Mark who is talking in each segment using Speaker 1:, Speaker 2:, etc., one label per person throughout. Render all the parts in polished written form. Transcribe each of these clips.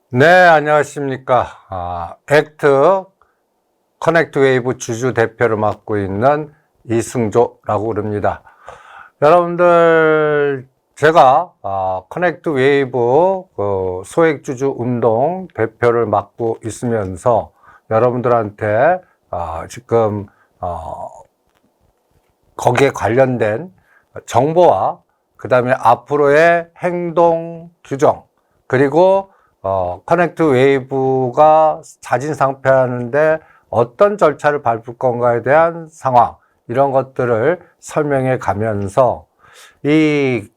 Speaker 1: 네, 안녕하십니까. 액트 커넥트 웨이브 주주 대표를 맡고 있는 이승조라고 그럽니다. 여러분들, 제가 커넥트 웨이브 소액주주 운동 대표를 맡고 있으면서 여러분들한테 지금 거기에 관련된 정보와 그 다음에 앞으로의 행동 규정, 그리고 커넥트 웨이브가 자진 상폐하는데 어떤 절차를 밟을 건가에 대한 상황, 이런 것들을 설명해 가면서 이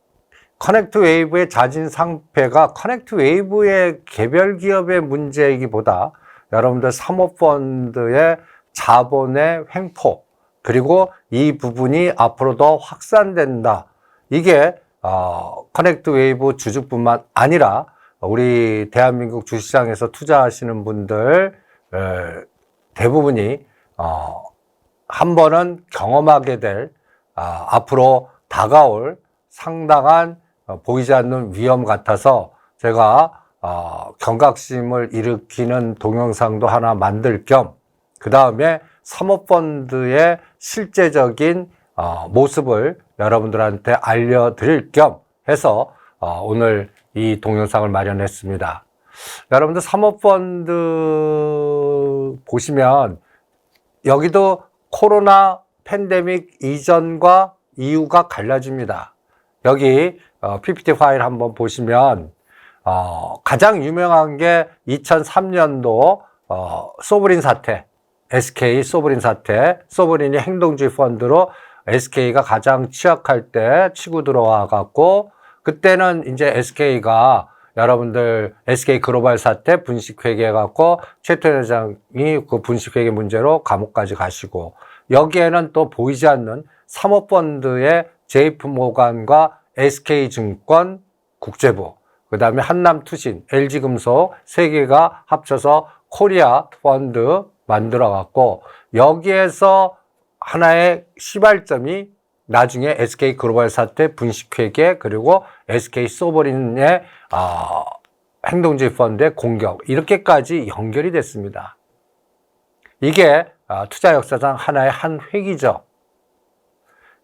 Speaker 1: 커넥트 웨이브의 자진 상폐가 커넥트 웨이브의 개별 기업의 문제이기보다 여러분들 사모펀드의 자본의 횡포, 그리고 이 부분이 앞으로 더 확산된다. 이게 커넥트 웨이브 주주뿐만 아니라 우리 대한민국 주시장에서 투자하시는 분들 대부분이 한 번은 경험하게 될 앞으로 다가올 상당한 보이지 않는 위험 같아서 제가 경각심을 일으키는 동영상도 하나 만들 겸, 그 다음에 사모펀드의 실제적인 모습을 여러분들한테 알려드릴 겸 해서 오늘 이 동영상을 마련했습니다. 여러분들 사모펀드 보시면 여기도 코로나 팬데믹 이전과 이후가 갈라집니다. 여기 PPT 파일 한번 보시면 가장 유명한 게 2003년도 소브린 사태, SK 소브린 사태, 소브린이 행동주의 펀드로 SK가 가장 취약할 때 치고 들어와 갖고, 그때는 이제 SK가 여러분들 SK 글로벌 사태 분식회계 갖고 최태원 회장이 그 분식회계 문제로 감옥까지 가시고, 여기에는 또 보이지 않는 사모펀드의 JP모간과 SK증권 국제부, 그 다음에 한남투신, LG금속 세 개가 합쳐서 코리아 펀드 만들어 갖고, 여기에서 하나의 시발점이 나중에 SK 글로벌 사태 분식회계, 그리고 SK 소버린의 행동주의 펀드의 공격, 이렇게까지 연결이 됐습니다. 이게 투자 역사상 하나의 한 획이죠.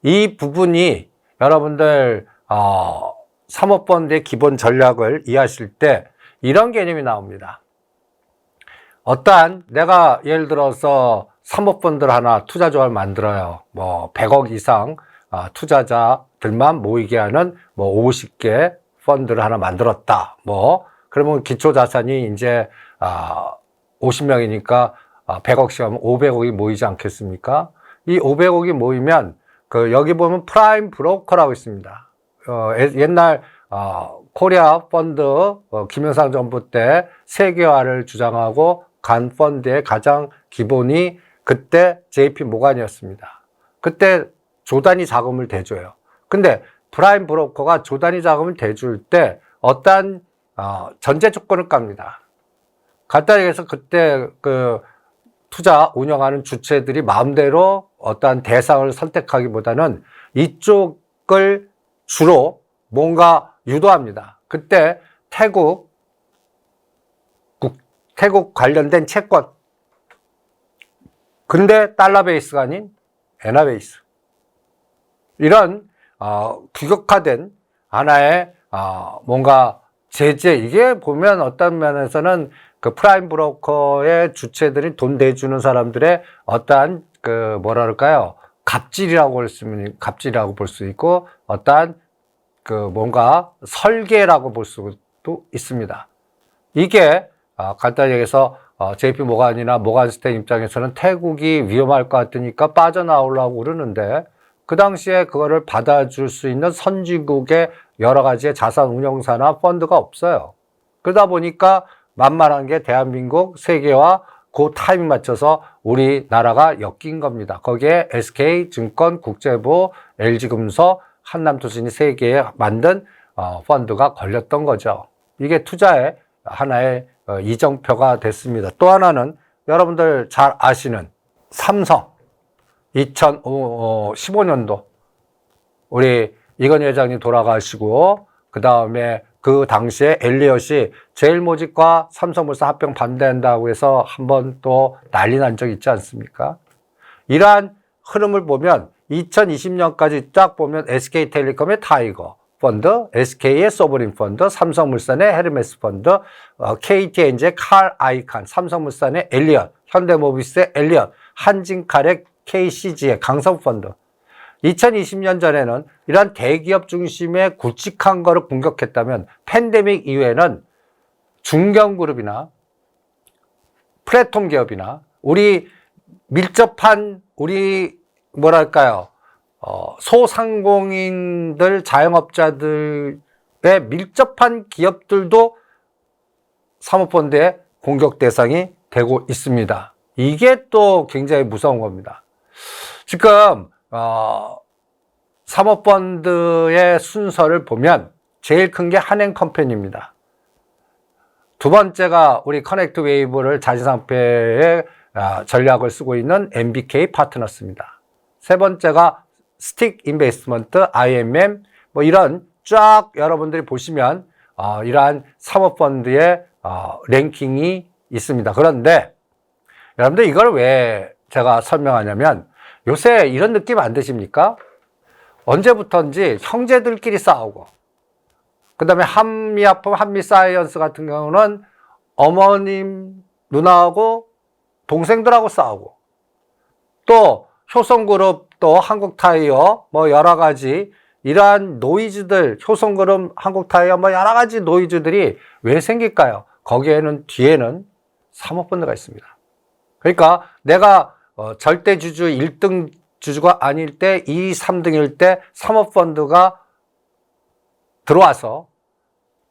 Speaker 1: 이 부분이 여러분들 사모펀드의 기본 전략을 이해하실 때 이런 개념이 나옵니다. 어떠한 내가 예를 들어서 사모펀드를 하나 투자 조합을 만들어요. 뭐 100억 이상 투자자들만 모이게 하는 뭐 50개 펀드를 하나 만들었다. 그러면 기초 자산이 이제 50명이니까 100억씩 하면 500억이 모이지 않겠습니까? 이 500억이 모이면 여기 보면 프라임 브로커라고 있습니다. 옛날 코리아 펀드 김영삼 정부 때 세계화를 주장하고 간 펀드의 가장 기본이 그때 JP 모간이었습니다. 그때 조단위 자금을 대줘요. 근데 프라임 브로커가 조단위 자금을 대줄 때 어떠한 전제 조건을 깝니다. 간단히 얘기해서 그때 투자 운영하는 주체들이 마음대로 어떠한 대상을 선택하기보다는 이쪽을 주로 뭔가 유도합니다. 그때 태국 관련된 채권. 근데 달러 베이스가 아닌 엔화 베이스. 이런 규격화된 하나의 뭔가 제재, 이게 보면 어떤 면에서는 그 프라임 브로커의 주체들이 돈 내주는 사람들의 어떠한 갑질이라고 볼 수 있고, 어떠한 뭔가 설계라고 볼 수도 있습니다. 이게 간단히 얘기해서 JP 모간이나 모간스탠 입장에서는 태국이 위험할 것 같으니까 빠져나오려고 그러는데, 그 당시에 그거를 받아줄 수 있는 선진국의 여러 가지의 자산 운용사나 펀드가 없어요. 그러다 보니까 만만한 게 대한민국 세계와 그 타이밍 맞춰서 우리나라가 엮인 겁니다. 거기에 SK증권 국제부, LG금속, 한남투신이 세 개에 만든 펀드가 걸렸던 거죠. 이게 투자의 하나의 이정표가 됐습니다. 또 하나는 여러분들 잘 아시는 삼성. 2015년도 우리 이건희 회장님 돌아가시고, 그 다음에 그 당시에 엘리엇이 제일모직과 삼성물산 합병 반대한다고 해서 한번 또 난리 난 적 있지 않습니까? 이러한 흐름을 보면 2020년까지 쫙 보면 SK텔레콤의 타이거 펀드, SK의 소브린 펀드, 삼성물산의 헤르메스 펀드, KTNG의 칼 아이칸, 삼성물산의 엘리엇, 현대모비스의 엘리엇, 한진칼의 KCG의 강성 펀드. 2020년 전에는 이러한 대기업 중심의 굵직한 거를 공격했다면 팬데믹 이후에는 중견그룹이나 플랫폼 기업이나 우리 밀접한 우리 뭐랄까요 소상공인들 자영업자들의 밀접한 기업들도 사모펀드의 공격 대상이 되고 있습니다. 이게 또 굉장히 무서운 겁니다. 지금 사모펀드의 순서를 보면 제일 큰 게 한행컴퍼니입니다. 두 번째가 우리 커넥트 웨이브를 자진상폐의 전략을 쓰고 있는 MBK 파트너스입니다. 세 번째가 스틱 인베스트먼트, IMM, 뭐 이런 쫙 여러분들이 보시면 이러한 사모펀드의 랭킹이 있습니다. 그런데 여러분들 이걸 왜 제가 설명하냐면 요새 이런 느낌 안 드십니까? 언제부턴지 형제들끼리 싸우고 그 다음에 한미약품, 한미사이언스 같은 경우는 어머님, 누나하고 동생들하고 싸우고 또 효성그룹 또 한국타이어 뭐 여러 가지 이러한 노이즈들 효성그룹 한국타이어 뭐 여러 가지 노이즈들이 왜 생길까요? 거기에는 뒤에는 사모펀드가 있습니다. 그러니까 내가 절대 주주 1등 주주가 아닐 때 2, 3등일 때 사모펀드가 들어와서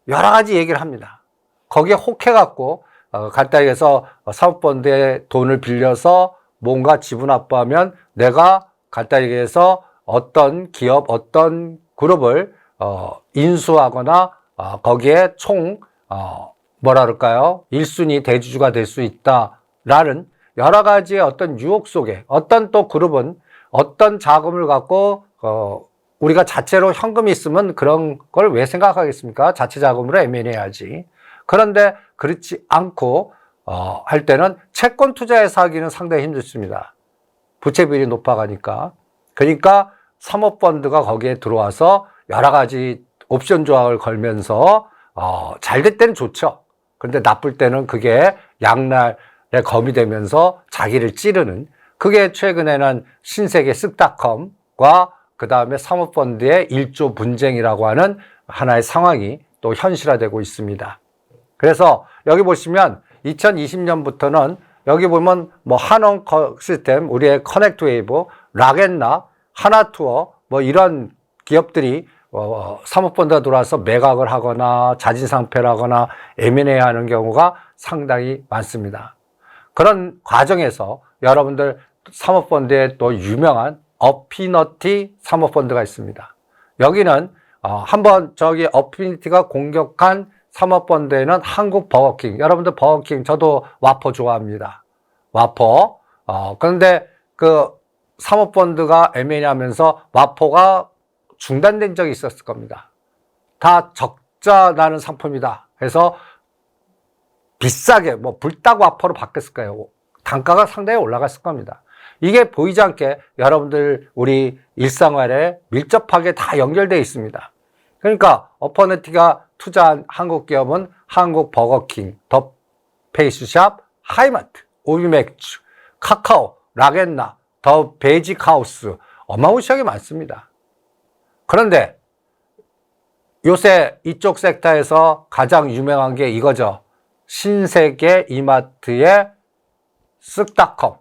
Speaker 1: 여러 가지 얘기를 합니다. 거기에 혹해갖고 간단히 해서 사모펀드에 돈을 빌려서 뭔가 지분 확보하면 내가 간단히 해서 어떤 기업, 어떤 그룹을 인수하거나 거기에 총 뭐라 그럴까요? 1순위 대주주가 될 수 있다라는 여러 가지의 어떤 유혹 속에 어떤 또 그룹은 어떤 자금을 갖고 우리가 자체로 현금이 있으면 그런 걸 왜 생각하겠습니까? 자체 자금으로 M&A해야지. 그런데 그렇지 않고 할 때는 채권 투자해서 하기는 상당히 힘들습니다. 부채 비율이 높아가니까. 그러니까 사모펀드가 거기에 들어와서 여러 가지 옵션 조항을 걸면서 잘 될 때는 좋죠. 그런데 나쁠 때는 그게 양날의 검이 되면서 자기를 찌르는 그게 최근에는 신세계 쓱닷컴과 그 다음에 사모펀드의 1조 분쟁이라고 하는 하나의 상황이 또 현실화되고 있습니다. 그래서 여기 보시면 2020년부터는 여기 보면 뭐 한원 시스템, 우리의 커넥트 웨이브, 락앤나, 하나투어 뭐 이런 기업들이 사모펀드가 들어와서 매각을 하거나 자진상폐를 하거나 M&A 하는 경우가 상당히 많습니다. 그런 과정에서 여러분들 사모펀드에 또 유명한 어피너티 사모펀드가 있습니다. 여기는 한번 저기 어피니티가 공격한 사모펀드에는 한국 버거킹, 여러분들 버거킹 저도 와퍼 좋아합니다. 와퍼. 그런데 그 사모펀드가 M&A 하면서 와퍼가 중단된 적이 있었을 겁니다. 다 적자 나는 상품이다 해서 비싸게 뭐 불닭 와퍼로 바뀌었을 거예요. 단가가 상당히 올라갔을 겁니다. 이게 보이지 않게 여러분들 우리 일상활에 밀접하게 다 연결되어 있습니다. 그러니까 어퍼너티가 투자한 한국 기업은 한국 버거킹, 더 페이스샵, 하이마트, 오비맥주, 카카오, 락앤나, 더 베이직하우스 어마무시하게 많습니다. 그런데 요새 이쪽 섹터에서 가장 유명한 게 이거죠. 신세계 이마트의 쓱닷컴.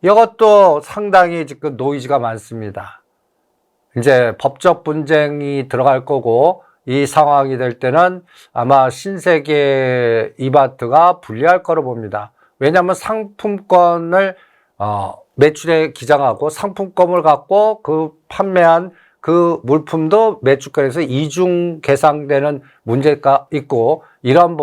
Speaker 1: 이것도 상당히 지금 노이즈가 많습니다. 이제 법적 분쟁이 들어갈 거고 이 상황이 될 때는 아마 신세계 이마트가 불리할 거로 봅니다. 왜냐하면 상품권을 매출에 기장하고 상품권을 갖고 그 판매한 그 물품도 매출권에서 이중 계상되는 문제가 있고 이런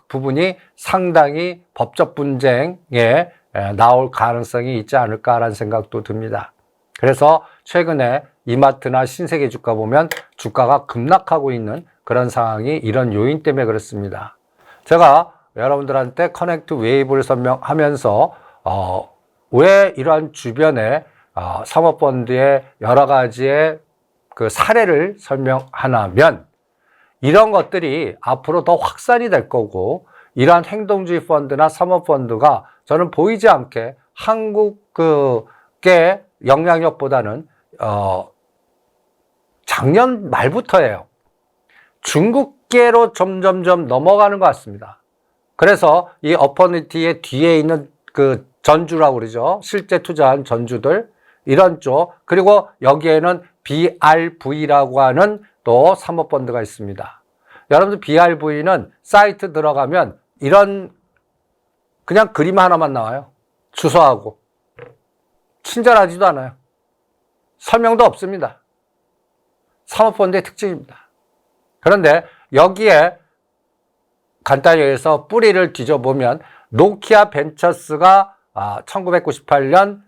Speaker 1: 부분이 상당히 법적 분쟁에 나올 가능성이 있지 않을까라는 생각도 듭니다. 그래서 최근에 이마트나 신세계 주가 보면 주가가 급락하고 있는 그런 상황이 이런 요인 때문에 그렇습니다. 제가 여러분들한테 커넥트 웨이브를 설명하면서 왜 이러한 주변에 사모펀드의 여러 가지의 그 사례를 설명하냐면 이런 것들이 앞으로 더 확산이 될 거고 이러한 행동주의 펀드나 사모펀드가 저는 보이지 않게 한국의 영향력보다는 작년 말부터예요. 중국계로 점점점 넘어가는 것 같습니다. 그래서 이 어퍼니티의 뒤에 있는 그 전주라고 그러죠. 실제 투자한 전주들 이런 쪽 그리고 여기에는 BRV라고 하는 또 사모펀드가 있습니다. 여러분들 BRV는 사이트 들어가면 이런 그냥 그림 하나만 나와요. 주소하고 친절하지도 않아요. 설명도 없습니다. 사모펀드의 특징입니다. 그런데 여기에 간단히 해서 뿌리를 뒤져보면 노키아 벤처스가 1998년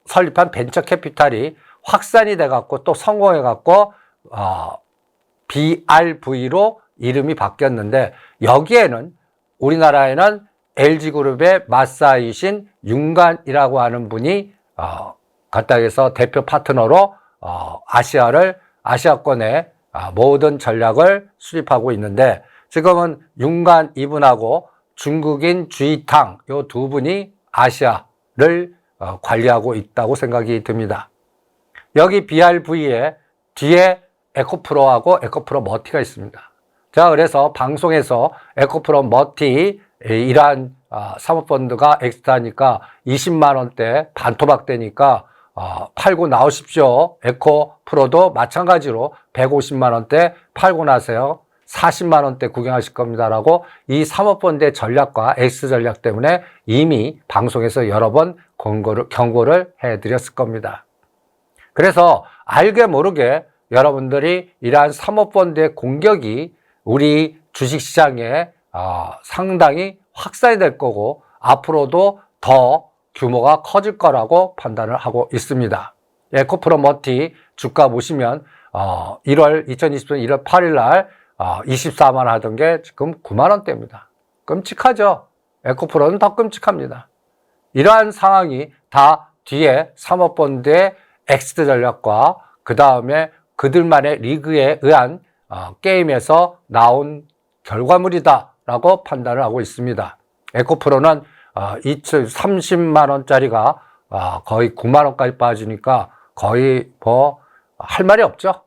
Speaker 1: 설립한 벤처 캐피탈이 확산이 돼갖고 또 성공해갖고 BRV로 이름이 바뀌었는데 여기에는 우리나라에는 LG그룹의 마사이신 윤관이라고 하는 분이 간단히 해서 대표 파트너로 아시아권의 모든 전략을 수립하고 있는데 지금은 윤관 이분하고 중국인 주이탕 요 두 분이 아시아를 관리하고 있다고 생각이 듭니다. 여기 BRV의 뒤에 에코프로하고 에코프로 머티가 있습니다. 자, 그래서 방송에서 에코프로 머티 이러한 사모펀드가 엑스트라니까 20만 원대 반토막 되니까 팔고 나오십시오. 에코프로도 마찬가지로 150만 원대 팔고 나세요. 40만 원대 구경하실 겁니다라고 이 사모펀드의 전략과 X 전략 때문에 이미 방송에서 여러 번 경고를 해드렸을 겁니다. 그래서 알게 모르게 여러분들이 이러한 사모펀드의 공격이 우리 주식시장에 상당히 확산이 될 거고 앞으로도 더 규모가 커질 거라고 판단을 하고 있습니다. 에코프로 머티 주가 보시면 2020년 1월 8일 날 24만 원 하던 게 지금 9만 원대입니다. 끔찍하죠? 에코프로는 더 끔찍합니다. 이러한 상황이 다 뒤에 사모펀드의 엑시트 전략과 그 다음에 그들만의 리그에 의한 게임에서 나온 결과물이다라고 판단을 하고 있습니다. 에코프로는 30만 원짜리가 거의 9만 원까지 빠지니까 거의 뭐 할 말이 없죠.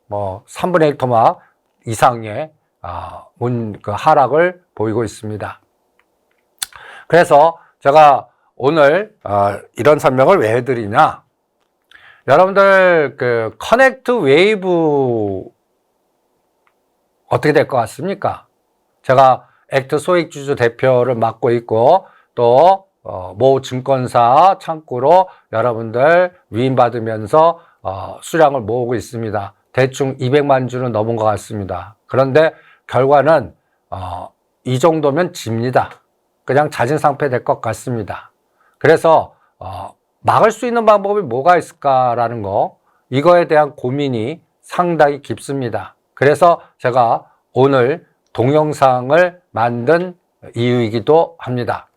Speaker 1: 뭐 3분의 1 토막 이상의 하락을 보이고 있습니다. 그래서 제가 오늘 이런 설명을 왜 해드리냐? 여러분들 그 커넥트 웨이브 어떻게 될 것 같습니까? 제가 액트 소액주주 대표를 맡고 있고 또 모 증권사 창구로 여러분들 위임받으면서 수량을 모으고 있습니다. 대충 200만 주는 넘은 것 같습니다. 그런데 결과는 이 정도면 집니다. 그냥 자진상폐 될 것 같습니다. 그래서 막을 수 있는 방법이 뭐가 있을까라는 거 이거에 대한 고민이 상당히 깊습니다. 그래서 제가 오늘 동영상을 만든 이유이기도 합니다.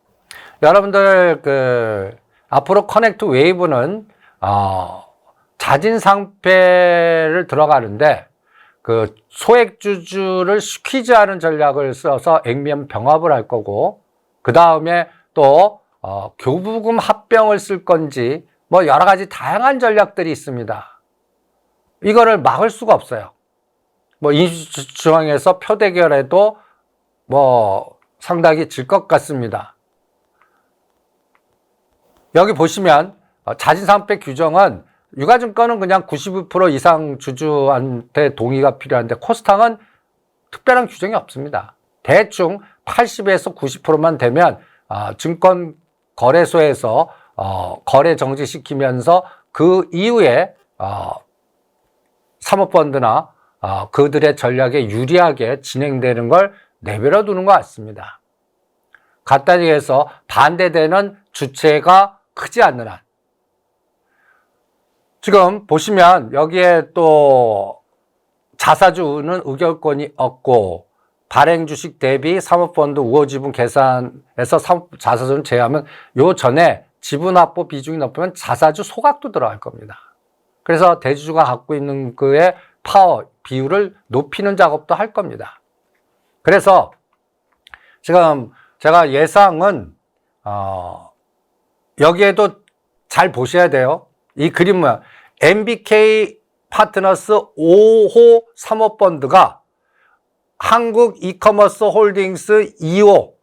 Speaker 1: 여러분들 앞으로 커넥트 웨이브는 자진상폐를 들어가는데 그 소액주주를 스퀴즈하는 전략을 써서 액면 병합을 할 거고 그 다음에 또 교부금 합병을 쓸 건지 뭐 여러 가지 다양한 전략들이 있습니다. 이거를 막을 수가 없어요. 뭐 인수중앙에서 표대결해도 뭐 상당히 질 것 같습니다. 여기 보시면 자진상폐 규정은 유가증권은 그냥 92% 이상 주주한테 동의가 필요한데 코스닥은 특별한 규정이 없습니다. 대충 80에서 90%만 되면 증권 거래소에서 거래 정지시키면서 그 이후에 사모펀드나 그들의 전략에 유리하게 진행되는 걸 내버려 두는 것 같습니다. 간단히 해서 반대되는 주체가 크지 않는 한 지금 보시면 여기에 또 자사주는 의결권이 없고 발행 주식 대비 사모펀드 우호 지분 계산에서 자사주는 제외하면 요 전에 지분 확보 비중이 높으면 자사주 소각도 들어갈 겁니다. 그래서 대주주가 갖고 있는 그의 파워 비율을 높이는 작업도 할 겁니다. 그래서 지금 제가 예상은 여기에도 잘 보셔야 돼요. 이 그림은 MBK 파트너스 5호 사모펀드가 한국 이커머스 홀딩스 2호,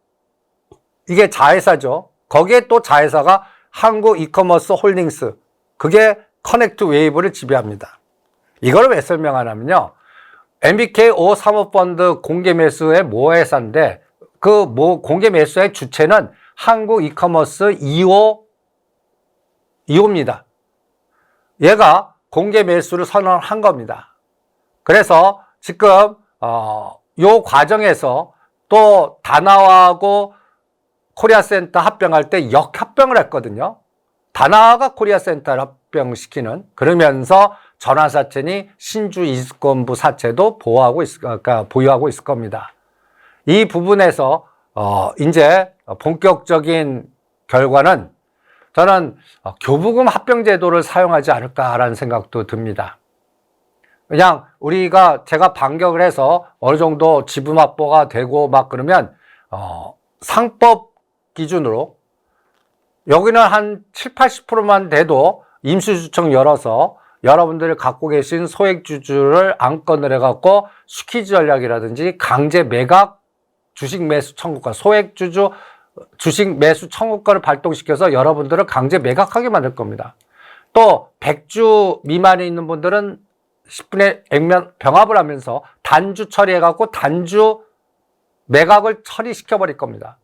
Speaker 1: 이게 자회사죠. 거기에 또 자회사가 한국 이커머스 홀딩스, 그게 커넥트 웨이브를 지배합니다. 이걸 왜 설명하냐면요, MBK 5호 사모펀드 공개 매수의 모회사인데 그 공개 매수의 주체는 한국 이커머스 2호입니다. 얘가 공개 매수를 선언한 겁니다. 그래서 지금 요 과정에서 또 다나와하고 코리아센터 합병할 때 역합병을 했거든요. 다나와가 코리아센터를 합병시키는, 그러면서 전환사채니 신주 이권부 사채도 보유하고 있을 겁니다. 이 부분에서 이제 본격적인 결과는 저는 교부금 합병 제도를 사용하지 않을까라는 생각도 듭니다. 그냥 제가 반격을 해서 어느 정도 지분 확보가 되고 막 그러면 상법 기준으로 여기는 한 7, 80%만 돼도 임시주청 열어서 여러분들이 갖고 계신 소액주주를 안건을 해갖고 스퀴즈 전략이라든지 강제 매각 주식 매수 청구권, 소액주주 주식 매수 청구권을 발동시켜서 여러분들을 강제 매각하게 만들 겁니다. 또 100주 미만에 있는 분들은 10분의 액면 병합을 하면서 단주 처리해갖고 단주 매각을 처리시켜버릴 겁니다.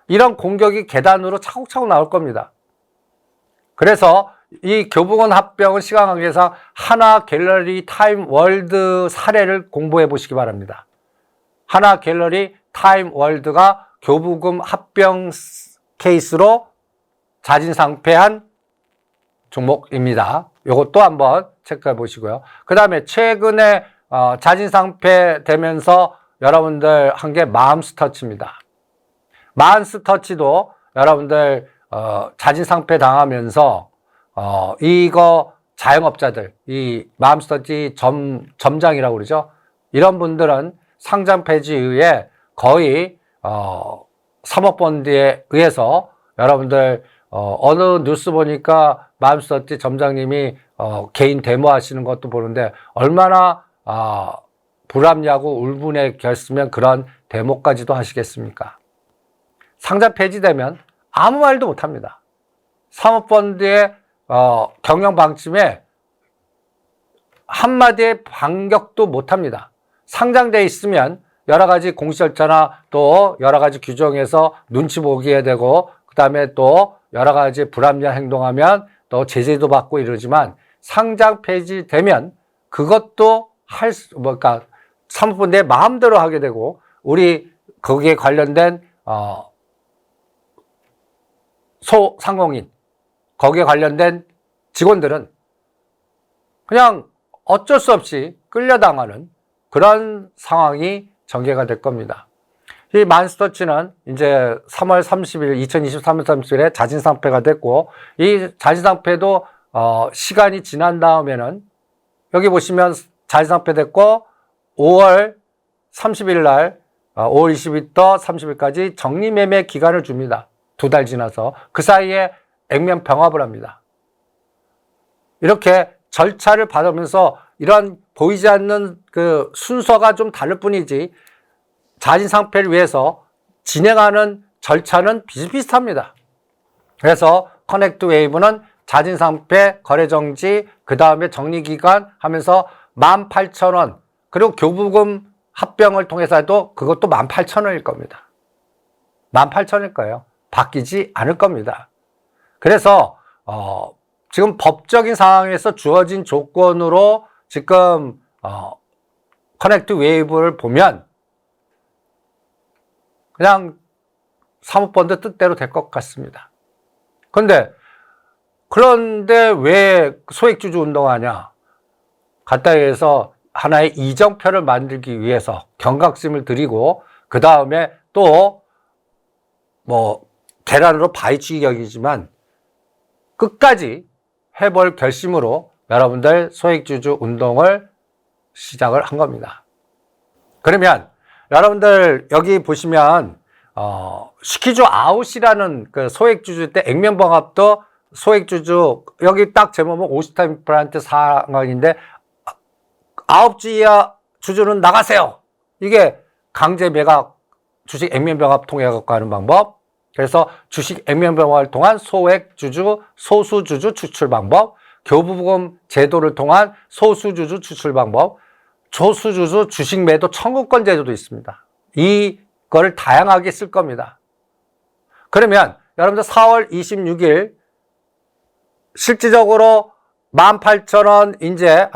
Speaker 1: 이런 공격이 계단으로 차곡차곡 나올 겁니다. 그래서 이 교부금 합병은 시간 관계상 하나 갤러리 타임 월드 사례를 공부해 보시기 바랍니다. 하나 갤러리 타임 월드가 교부금 합병 케이스로 자진상폐한 종목입니다. 이것도 한번 체크해 보시고요. 그 다음에 최근에 자진상폐 되면서 여러분들 한 게 마음스터치입니다. 마음스터치도 여러분들 자진상폐 당하면서 이거 자영업자들, 이 마음스터치 점장이라고 그러죠. 이런 분들은 상장 폐지 이후에 거의 사모펀드에 의해서 여러분들 어느 뉴스 보니까 마음스터치 점장님이 개인 데모하시는 것도 보는데 얼마나 불합리하고 울분에 결스면 그런 데모까지도 하시겠습니까? 상장 폐지되면 아무 말도 못합니다. 사모펀드의 경영 방침에 한마디의 반격도 못합니다. 상장돼 있으면 여러 가지 공시 절차나 또 여러 가지 규정에서 눈치 보게 되고, 그 다음에 또 여러 가지 불합리한 행동하면 또 제재도 받고 이러지만, 상장 폐지되면 그것도 그러니까 사모펀드의 마음대로 하게 되고, 우리 거기에 관련된 소상공인, 거기에 관련된 직원들은 그냥 어쩔 수 없이 끌려당하는 그런 상황이 전개가 될 겁니다. 이 마음스터치는 이제 3월 30일, 2023년 30일에 자진상폐가 됐고, 이 자진상폐도 시간이 지난 다음에는 여기 보시면 자진상폐 됐고 5월 30일 날 5월 20일부터 30일까지 정리매매 기간을 줍니다. 2달 지나서 그 사이에 액면 병합을 합니다. 이렇게 절차를 받으면서 이런 보이지 않는 그 순서가 좀 다를 뿐이지 자진상폐를 위해서 진행하는 절차는 비슷비슷합니다. 그래서 커넥트 웨이브는 자진상폐, 거래정지, 그 다음에 정리기간 하면서 18,000원, 그리고 교부금 합병을 통해서 해도 그것도 18,000원일 겁니다. 18,000원일 거예요. 바뀌지 않을 겁니다. 그래서 지금 법적인 상황에서 주어진 조건으로 지금 커넥트 웨이브를 보면 그냥 사모펀드 뜻대로 될 것 같습니다. 그런데 그런데 왜 소액주주 운동하냐? 간단히 해서 하나의 이정표를 만들기 위해서 경각심을 들이고, 그 다음에 또 계란으로 바위치기 격이지만 끝까지 해볼 결심으로 여러분들 소액주주 운동을 시작을 한 겁니다. 그러면 여러분들 여기 보시면 스퀴즈 아웃이라는 그 소액주주 때 액면봉합도 소액주주, 여기 딱 제목은 50타임 임플란트 상황인데 9주 이하 주주는 나가세요. 이게 강제 매각 주식 액면병합 통해 갖고 하는 방법. 그래서 주식 액면병합을 통한 소액주주, 소수주주 추출 방법, 교부금 제도를 통한 소수주주 추출 방법, 소수주주 주식 매도 청구권 제도도 있습니다. 이걸 다양하게 쓸 겁니다. 그러면 여러분들 4월 26일 실질적으로 18,000원 이제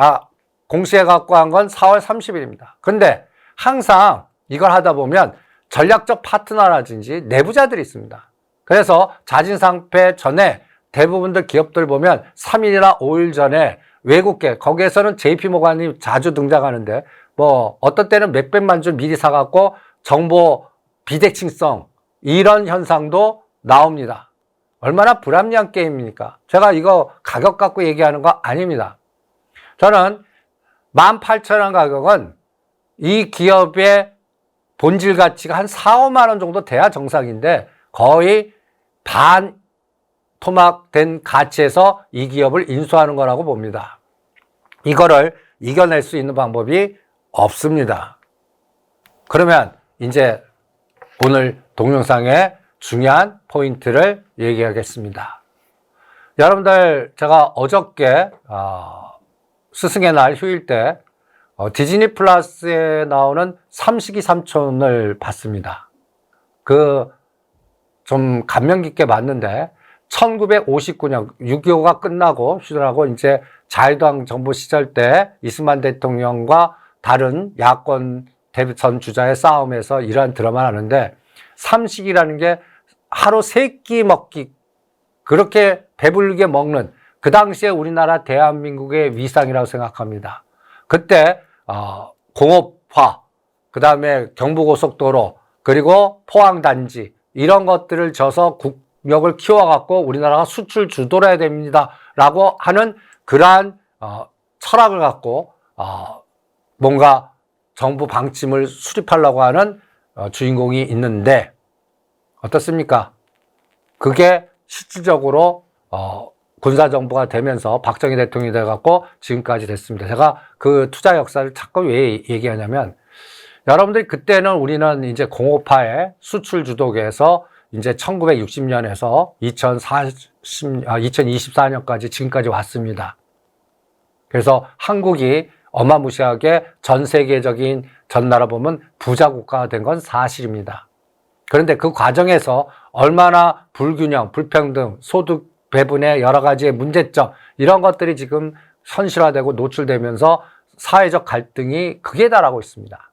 Speaker 1: 공시해 갖고 한 건 4월 30일입니다. 근데 항상 이걸 하다 보면 전략적 파트너라든지 내부자들이 있습니다. 그래서 자진상폐 전에 대부분들 기업들 보면 3일이나 5일 전에 외국계, 거기에서는 JP모간이 자주 등장하는데 어떤 때는 몇백만 주 미리 사갖고 정보 비대칭성 이런 현상도 나옵니다. 얼마나 불합리한 게임입니까? 제가 이거 가격 갖고 얘기하는 거 아닙니다. 저는 18,000원 가격은 이 기업의 본질 가치가 한 4, 5만 원 정도 돼야 정상인데 거의 반 토막된 가치에서 이 기업을 인수하는 거라고 봅니다. 이거를 이겨낼 수 있는 방법이 없습니다. 그러면 이제 오늘 동영상의 중요한 포인트를 얘기하겠습니다. 여러분들 제가 어저께 스승의 날 휴일 때 디즈니 플러스에 나오는 삼식이 삼촌을 봤습니다. 좀 감명 깊게 봤는데 1959년 6.25가 끝나고 휴전하고 이제 자유당 정부 시절 때 이승만 대통령과 다른 야권 대선 주자의 싸움에서 이러한 드라마를 하는데 삼식이라는 게 하루 3끼 먹기 그렇게 배불리게 먹는 그 당시에 우리나라 대한민국의 위상이라고 생각합니다. 그때 공업화, 그 다음에 경부고속도로, 그리고 포항단지 이런 것들을 져서 국력을 키워갖고 우리나라가 수출 주도를 해야 됩니다 라고 하는 그러한 철학을 갖고 뭔가 정부 방침을 수립하려고 하는 주인공이 있는데 어떻습니까? 그게 실질적으로 군사정부가 되면서 박정희 대통령이 돼갖고 지금까지 됐습니다. 제가 그 투자 역사를 자꾸 왜 얘기하냐면 여러분들이 그때는 우리는 이제 공업화의 수출 주도계에서 이제 1960년에서 2024년까지 지금까지 왔습니다. 그래서 한국이 어마무시하게 전 세계적인 전 나라 보면 부자 국가가 된 건 사실입니다. 그런데 그 과정에서 얼마나 불균형, 불평등, 소득 배분의 여러 가지의 문제점 이런 것들이 지금 현실화되고 노출되면서 사회적 갈등이 극에 달하고 있습니다.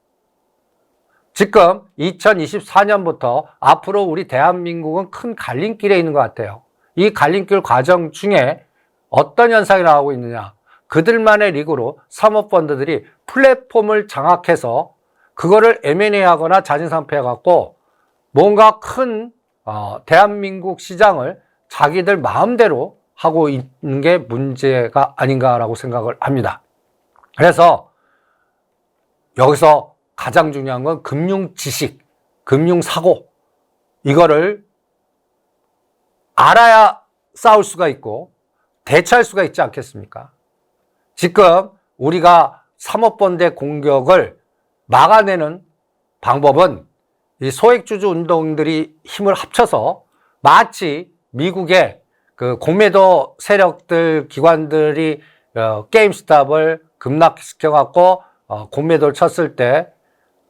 Speaker 1: 지금 2024년부터 앞으로 우리 대한민국은 큰 갈림길에 있는 것 같아요. 이 갈림길 과정 중에 어떤 현상이 나오고 있느냐. 그들만의 리그로 사모펀드들이 플랫폼을 장악해서 그거를 M&A 하거나 자진상폐해갖고 뭔가 큰 대한민국 시장을 자기들 마음대로 하고 있는 게 문제가 아닌가라고 생각을 합니다. 그래서 여기서 가장 중요한 건 금융 지식, 금융 사고 이거를 알아야 싸울 수가 있고 대처할 수가 있지 않겠습니까? 지금 우리가 사모펀드의 공격을 막아내는 방법은 이 소액주주 운동들이 힘을 합쳐서 마치 미국의 그 공매도 세력들, 기관들이 게임스탑을 급락시켜갖고 공매도를 쳤을 때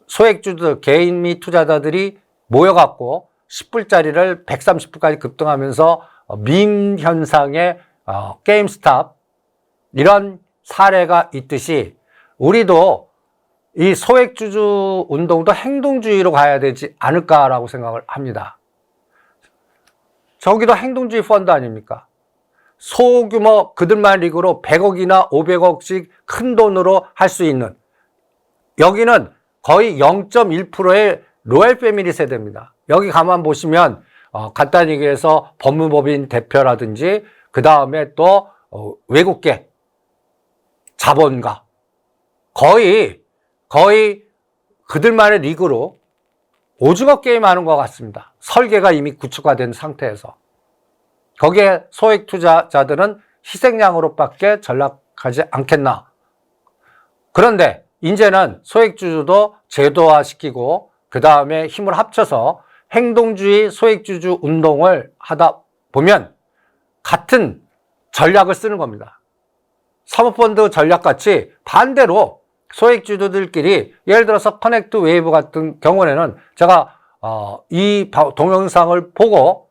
Speaker 1: 소액주주, 개인 및 투자자들이 모여갖고 10불짜리를 130불까지 급등하면서 밈 현상의 게임스탑 이런 사례가 있듯이 우리도 이 소액주주 운동도 행동주의로 가야 되지 않을까라고 생각을 합니다. 저기도 행동주의 펀드 아닙니까? 소규모 그들만 리그로 100억이나 500억씩 큰 돈으로 할 수 있는, 여기는 거의 0.1%의 로얄 패밀리 세대입니다. 여기 가만 보시면 간단히 얘기해서 법무법인 대표라든지 그 다음에 또 외국계 자본가, 거의 그들만의 리그로 오징어 게임 하는 것 같습니다. 설계가 이미 구축화된 상태에서. 거기에 소액 투자자들은 희생양으로밖에 전락하지 않겠나. 그런데 이제는 소액주주도 제도화시키고 그 다음에 힘을 합쳐서 행동주의 소액주주 운동을 하다 보면 같은 전략을 쓰는 겁니다. 사모펀드 전략같이 반대로 소액주주들끼리, 예를 들어서 커넥트 웨이브 같은 경우에는 제가 이 동영상을 보고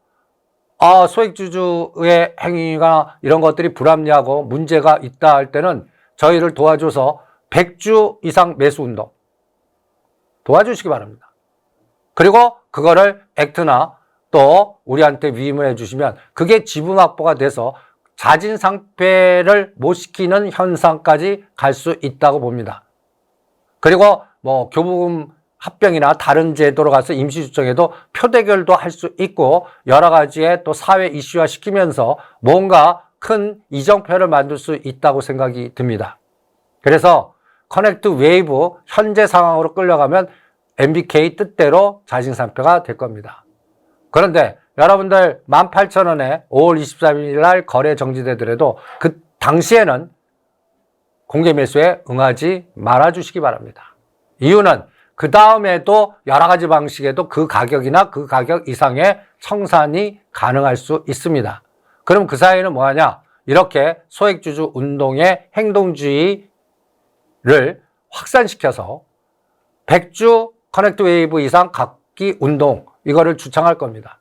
Speaker 1: 소액주주의 행위가 이런 것들이 불합리하고 문제가 있다 할 때는 저희를 도와줘서 100주 이상 매수 운동 도와주시기 바랍니다. 그리고 그거를 액트나 또 우리한테 위임해 주시면 그게 지분 확보가 돼서 자진 상폐를 못 시키는 현상까지 갈 수 있다고 봅니다. 그리고 뭐 교부금 합병이나 다른 제도로 가서 임시주청에도 표대결도 할 수 있고 여러 가지의 또 사회 이슈화 시키면서 뭔가 큰 이정표를 만들 수 있다고 생각이 듭니다. 그래서 커넥트 웨이브 현재 상황으로 끌려가면 MBK 뜻대로 자진상폐가 될 겁니다. 그런데 여러분들 18,000원에 5월 23일 날 거래 정지되더라도 그 당시에는 공개 매수에 응하지 말아주시기 바랍니다. 이유는 그 다음에도 여러 가지 방식에도 그 가격이나 그 가격 이상의 청산이 가능할 수 있습니다. 그럼 그 사이에는 뭐하냐? 이렇게 소액주주 운동의 행동주의를 확산시켜서 100주 커넥트 웨이브 이상 각기 운동, 이거를 주창할 겁니다.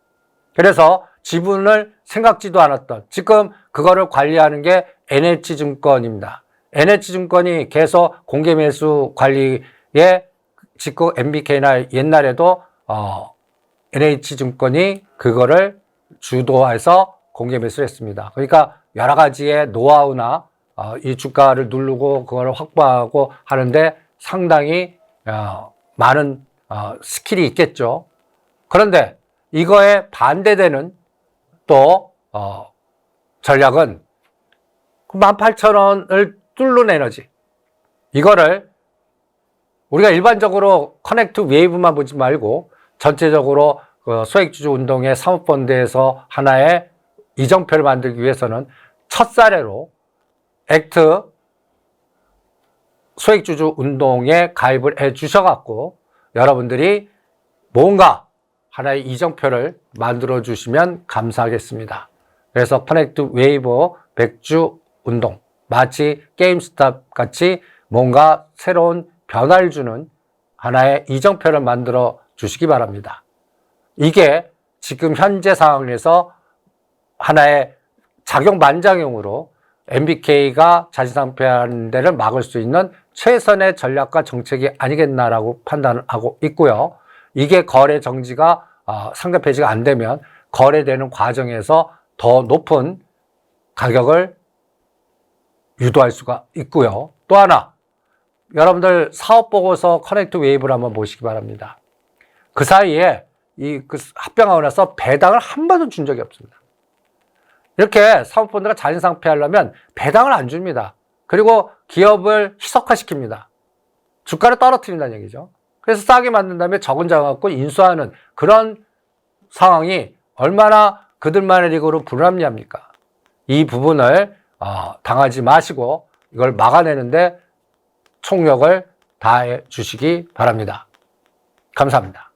Speaker 1: 그래서 지분을 생각지도 않았던, 지금 그거를 관리하는 게 NH증권입니다. NH증권이 계속 공개 매수 관리에 지금 MBK나 옛날에도 NH증권이 그거를 주도해서 공개 매수를 했습니다. 그러니까 여러 가지의 노하우나 이 주가를 누르고 그걸 확보하고 하는데 상당히 많은 스킬이 있겠죠. 그런데 이거에 반대되는 또 전략은 18,000원을 뚫는 에너지, 이거를 우리가 일반적으로 커넥트 웨이브만 보지 말고 전체적으로 소액주주 운동의 사모펀드에서 하나의 이정표를 만들기 위해서는 첫 사례로 액트 소액주주 운동에 가입을 해 주셔갖고 여러분들이 뭔가 하나의 이정표를 만들어 주시면 감사하겠습니다. 그래서 커넥트 웨이브 100주 운동, 마치 게임스탑 같이 뭔가 새로운 변화를 주는 하나의 이정표를 만들어 주시기 바랍니다. 이게 지금 현재 상황에서 하나의 작용반작용으로 MBK가 자진상폐하는 데를 막을 수 있는 최선의 전략과 정책이 아니겠나라고 판단을 하고 있고요. 이게 거래 정지가 상대 폐지가 안 되면 거래되는 과정에서 더 높은 가격을 유도할 수가 있고요. 또 하나, 여러분들 사업 보고서 커넥트 웨이브를 한번 보시기 바랍니다. 그 사이에 합병하고 나서 배당을 한 번도 준 적이 없습니다. 이렇게 사모펀드가 자진상폐하려면 배당을 안 줍니다. 그리고 기업을 희석화시킵니다. 주가를 떨어뜨린다는 얘기죠. 그래서 싸게 만든 다음에 적은 자 갖고 인수하는 그런 상황이 얼마나 그들만의 리그로 불합리합니까? 이 부분을 당하지 마시고 이걸 막아내는데 총력을 다해 주시기 바랍니다. 감사합니다.